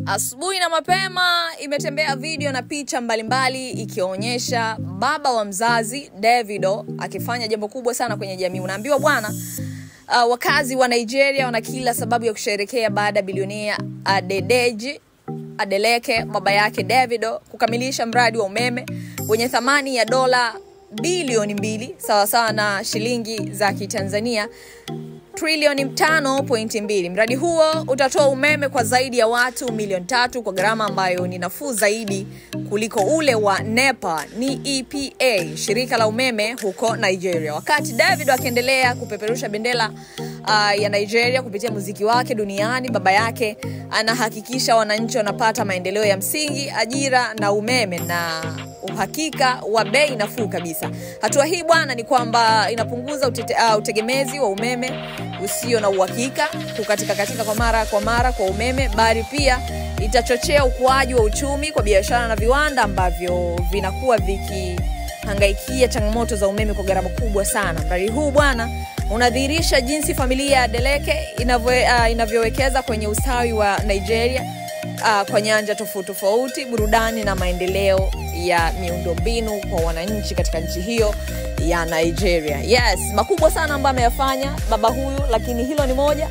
Asubuhi na mapema imetembea video na picha mbalimbali ikionyesha baba wa mzazi Davido akifanya jambo kubwa sana kwenye jamii. Unaambiwa bwana, wakazi wa Nigeria wana kila sababu ya kusherehekea baada bilionea Adeleke baba yake Davido kukamilisha mradi wa umeme wenye thamani ya dola bilioni 2 sawa sawa na shilingi za Kitanzania trilioni 5.2. Mradi huo utatoa umeme kwa zaidi ya watu milioni 3 kwa gharama ambayo ni nafuu zaidi kuliko ule wa NEPA, ni EPA, shirika la umeme huko Nigeria. Wakati Davido akiendelea kupeperusha bendera ya Nigeria kupitia muziki wake duniani, baba yake anahakikisha wananchi wanapata maendeleo ya msingi, ajira na umeme na uhakika wa bei nafuu kabisa. Hatua hii bwana ni kwamba inapunguza utegemezi wa umeme usio na uhakika, kukatika kwa mara kwa umeme, bali pia itachochea ukuaji wa uchumi kwa biashara na viwanda ambavyo vinakuwa vikihangaikia changamoto za umeme kwa gharama kubwa sana. Mradi huu bwana unadhihirisha jinsi familia ya Adeleke inavyowekeza kwenye ustawi wa Nigeria kwa nyanja tofauti, burudani na maendeleo ya miundombinu kwa wananchi katika nchi hiyo ya Nigeria. Yes, makubwa sana ambayo ameyafanya baba huyu, lakini hilo ni moja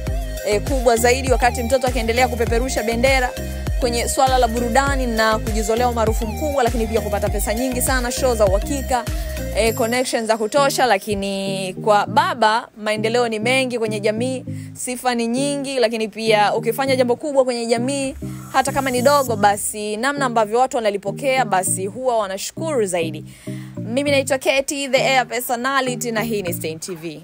kubwa zaidi, wakati mtoto akiendelea kupeperusha bendera kwenye swala la burudani na kujizolea maarufu mkubwa, lakini pia kupata pesa nyingi sana, show za uhakika, connections za kutosha. Lakini kwa baba maendeleo ni mengi kwenye jamii, sifa ni nyingi, lakini pia ukifanya jambo kubwa kwenye jamii hata kama ni dogo, basi namna ambavyo watu wanalipokea basi huwa wanashukuru zaidi. Mimi naitwa Katie, the air personality, na hii ni Stein TV.